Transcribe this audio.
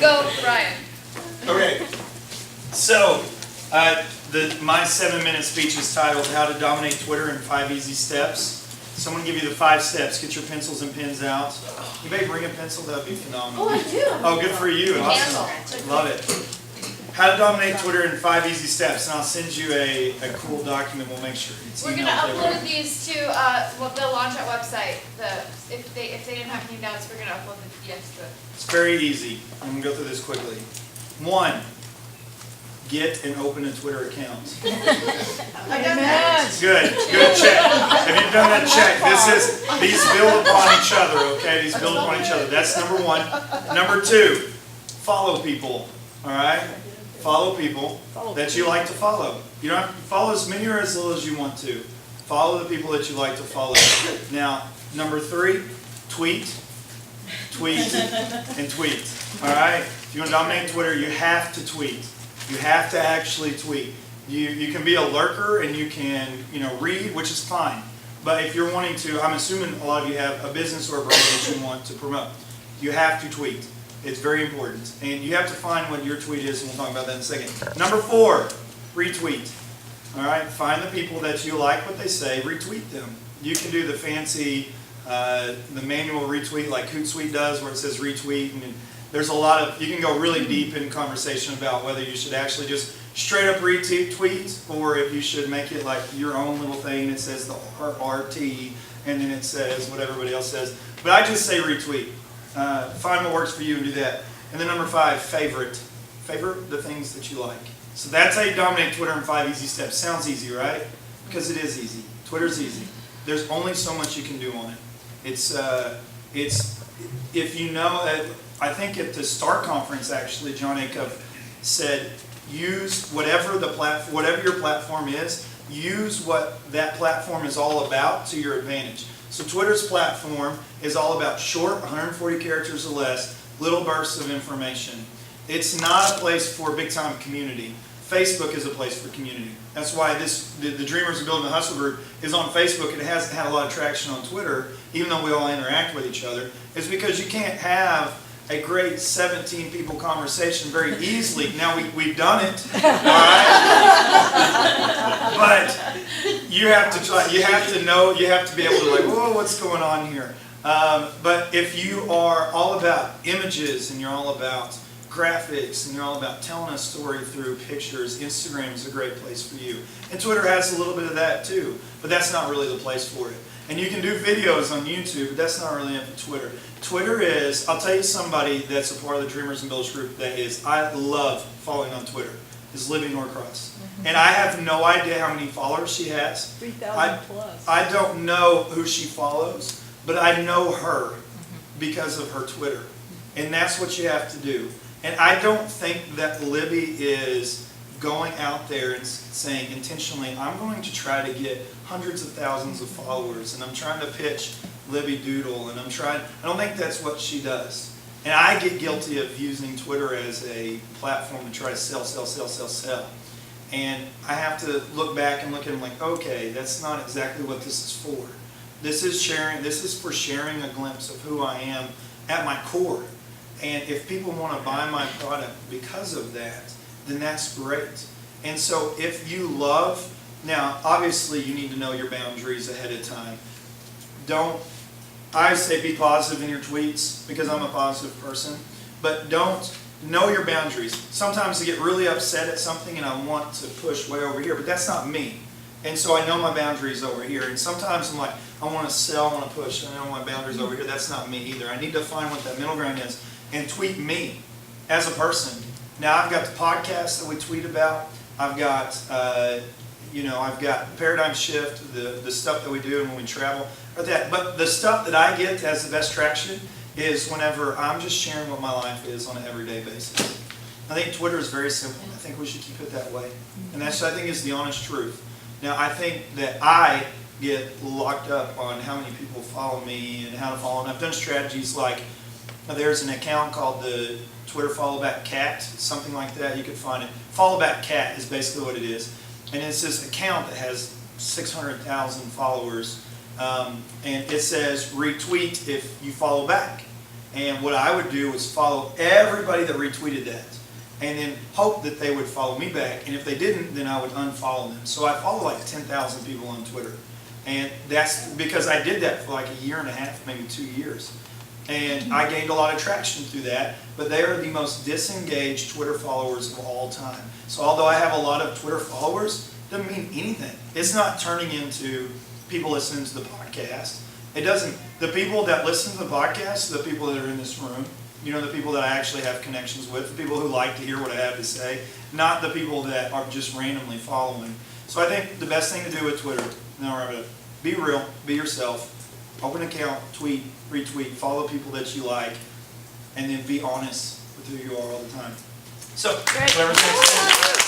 Go, Ryan. Okay, so my 7-minute speech is titled How to Dominate Twitter in 5 Easy Steps. So I'm going to give you the 5 steps. Get your pencils and pens out. You may bring a pencil, that would be phenomenal. Oh, I do. Oh, good for you. Awesome. Love it. How to Dominate Twitter in 5 Easy Steps. And I'll send you a cool document. We'll make sure it's We're going to upload these to the launch at website. If they didn't have handouts, we're going to upload the PDFs to it. It's very easy. I'm going to go through this quickly. 1. Get and open a Twitter account. I've done that. Good check. Have you done that check? These build upon each other, okay? These build upon each other. That's number 1. Number 2, follow people, all right? Follow people that you like to follow. You don't have to follow as many or as little as you want to. Follow the people that you like to follow. Now, number 3, tweet, and tweet, all right? If you want to dominate Twitter, you have to tweet. You have to actually tweet. You can be a lurker and you can read, which is fine. But if you're wanting to, I'm assuming a lot of you have a business or a brand that you want to promote. You have to tweet. It's very important. And you have to find what your tweet is, and we'll talk about that in a second. Number 4, retweet. All right, find the people that you like what they say, retweet them. You can do the fancy, the manual retweet like Hootsuite does, where it says retweet, and there's a lot of, you can go really deep in conversation about whether you should actually just straight up retweet or if you should make it like your own little thing. It says the RT and then it says what everybody else says. But I just say retweet. Find what works for you and do that. And then number 5, favorite. Favorite the things that you like. So that's how you dominate Twitter in 5 easy steps. Sounds easy, right? Because it is easy. Twitter's easy. There's only so much you can do on it. It's if you know, I think at the STAR conference actually, John Acuff said, use whatever your platform is, use what that platform is all about to your advantage. So Twitter's platform is all about short, 140 characters or less, little bursts of information. It's not a place for big-time community. Facebook is a place for community. That's why the Dreamers of Building the Hustle group is on Facebook. It hasn't had a lot of traction on Twitter, even though we all interact with each other. It's because you can't have a great 17 people conversation very easily. Now we've done it, all right? But you have to try. You have to know. You have to be able to like, whoa, what's going on here? But if you are all about images and you're all about graphics and you're all about telling a story through pictures, Instagram is a great place for you. And Twitter has a little bit of that too, but that's not really the place for it. And you can do videos on YouTube, but that's not really it for Twitter. Twitter is, I'll tell you somebody that's a part of the Dreamers and Builders group that is, I love following on Twitter, is Libby Norcross. And I have no idea how many followers she has. 3,000 plus. I don't know who she follows, but I know her because of her Twitter. And that's what you have to do. And I don't think that Libby is going out there and saying intentionally, I'm going to try to get hundreds of thousands of followers and I'm trying to pitch Libby Doodle and I don't think that's what she does. And I get guilty of using Twitter as a platform to try to sell. And I have to look back and look at them like, okay, that's not exactly what this is for. This is for sharing a glimpse of who I am at my core. And if people want to buy my product because of that, then that's great. And so if you love, now obviously you need to know your boundaries ahead of time. I say be positive in your tweets because I'm a positive person, but don't know your boundaries. Sometimes I get really upset at something and I want to push way over here, but that's not me. And so I know my boundaries over here. And sometimes I'm like, I want to sell, I want to push, and I know my boundaries over here. That's not me either. I need to find what that middle ground is and tweet me as a person. Now I've got the podcast that we tweet about. I've got, I've got Paradigm Shift, the stuff that we do when we travel, or that. But the stuff that I get as the best traction is whenever I'm just sharing what my life is on an everyday basis. I think Twitter is very simple. I think we should keep it that way, and that's I think is the honest truth. Now I think that I get locked up on how many people follow me and how to follow, and I've done strategies like. There's an account called the Twitter Follow Back Cat, something like that. You could find it. Follow Back Cat is basically what it is. And it's this account that has 600,000 followers. And it says retweet if you follow back. And what I would do was follow everybody that retweeted that, and then hope that they would follow me back. And if they didn't, then I would unfollow them. So I follow like 10,000 people on Twitter. And that's because I did that for like a year and a half, maybe 2 years. And I gained a lot of traction through that, but they are the most disengaged Twitter followers of all time. So although I have a lot of Twitter followers, it doesn't mean anything. It's not turning into people listening to the podcast. It doesn't, the people that listen to the podcast, the people that are in this room, you know, the people that I actually have connections with, the people who like to hear what I have to say, not the people that are just randomly following. So I think the best thing to do with Twitter, be real, be yourself, open an account, tweet, retweet, follow people that you like, and then be honest with who you are all the time. So, whatever.